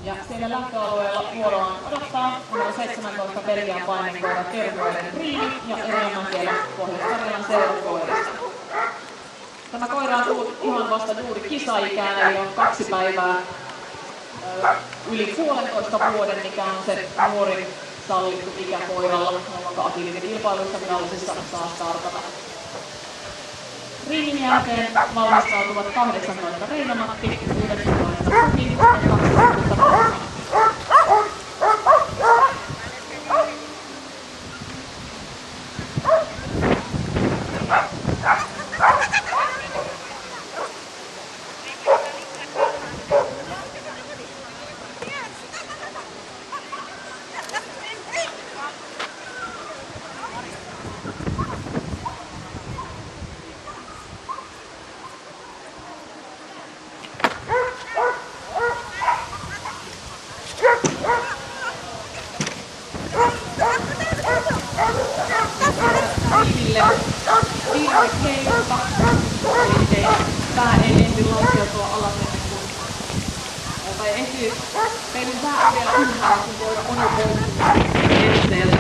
Ja siellä lähtöalueella vuoroaan odottaa numero 17 Belgian paimenkoira Tervoiden Riini ja Erja Mäkelä Pohjois-Karjalan seurakoirista. Tämä koira on tullut ihan vasta juuri kisaikään, eli on 2 päivää yli 1,5 vuoden, mikä on se nuorin sallittu ikä koiralla, jolloin agility-kilpailuissa virallisissa saa startata. Riinin jälkeen valmistautuvat 18 Reina-Matti, 19 Suki ja 20 Rosa. Viime keikka, eli pää ei ehdi laskeutua alas ennen kuin, tai ehdi pelin pää vielä ylhäällä, kun koira on jo poistunut esteelle.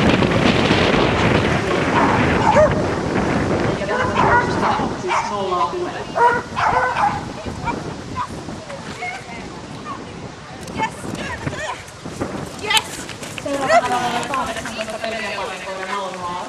Eikä tästä tuloksesta siis 0-6. Seuraavana 18 Belgian paimenkoira